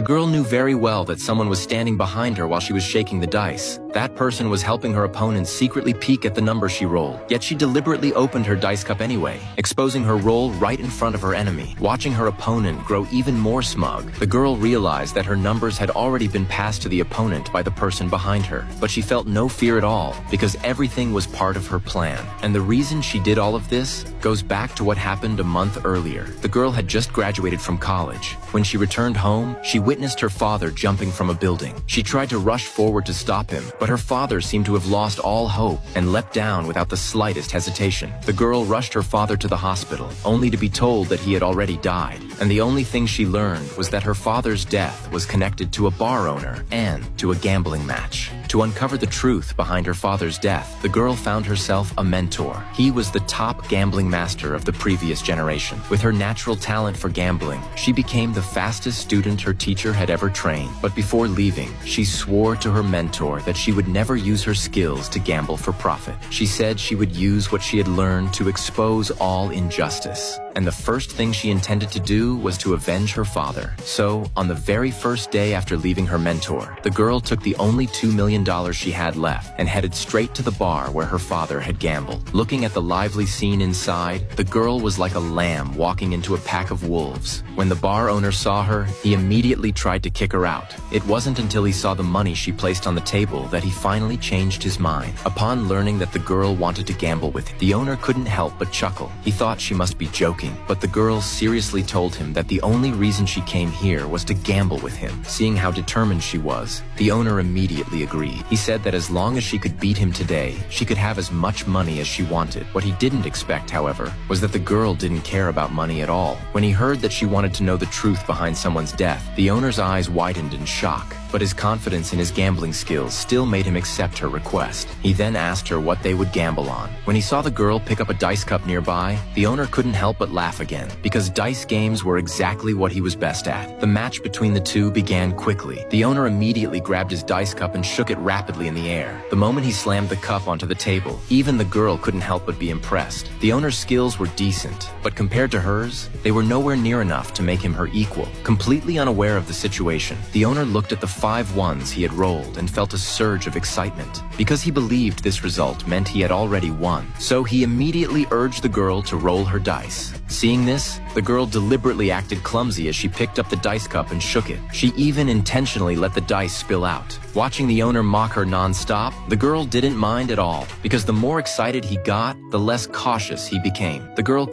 The girl knew very well that someone was standing behind her while she was shaking the dice. That person was helping her opponent secretly peek at the number she rolled, yet she deliberately opened her dice cup anyway, exposing her roll right in front of her enemy. Watching her opponent grow even more smug, the girl realized that her numbers had already been passed to the opponent by the person behind her. But she felt no fear at all, because everything was part of her plan. And the reason she did all of this goes back to what happened a month earlier. The girl had just graduated from college. When she returned home, she witnessed her father jumping from a building. She tried to rush forward to stop him, but her father seemed to have lost all hope and leapt down without the slightest hesitation. The girl rushed her father to the hospital, only to be told that he had already died. And the only thing she learned was that her father's death was connected to a bar owner and to a gambling match. To uncover the truth behind her father's death, the girl found herself a mentor. He was the top gambling master of the previous generation. With her natural talent for gambling, she became the fastest student her teacher had ever trained. But before leaving, she swore to her mentor that she would never use her skills to gamble for profit. She said she would use what she had learned to expose all injustice. And the first thing she intended to do was to avenge her father. So, on the very first day after leaving her mentor, the girl took the only $2 million she had left and headed straight to the bar where her father had gambled. Looking at the lively scene inside, the girl was like a lamb walking into a pack of wolves. When the bar owner saw her, he immediately tried to kick her out. It wasn't until he saw the money she placed on the table that he finally changed his mind. Upon learning that the girl wanted to gamble with him, the owner couldn't help but chuckle. He thought she must be joking, but the girl seriously told him that the only reason she came here was to gamble with him. Seeing how determined she was, the owner immediately agreed. He said that as long as she could beat him today, she could have as much money as she wanted. What he didn't expect, however, was that the girl didn't care about money at all. When he heard that she wanted to know the truth behind someone's death, the owner's eyes widened in shock. But his confidence in his gambling skills still made him accept her request. He then asked her what they would gamble on. When he saw the girl pick up a dice cup nearby, the owner couldn't help but laugh again, because dice games were exactly what he was best at. The match between the two began quickly. The owner immediately grabbed his dice cup and shook it rapidly in the air. The moment he slammed the cup onto the table, even the girl couldn't help but be impressed. The owner's skills were decent, but compared to hers, they were nowhere near enough to make him her equal. Completely unaware of the situation, the owner looked at the 5 ones he had rolled and felt a surge of excitement, because he believed this result meant he had already won. So he immediately urged the girl to roll her dice. Seeing this, the girl deliberately acted clumsy as she picked up the dice cup and shook it. She even intentionally let the dice spill out. Watching the owner mock her non-stop, the girl didn't mind at all, because the more excited he got, the less cautious he became. The girl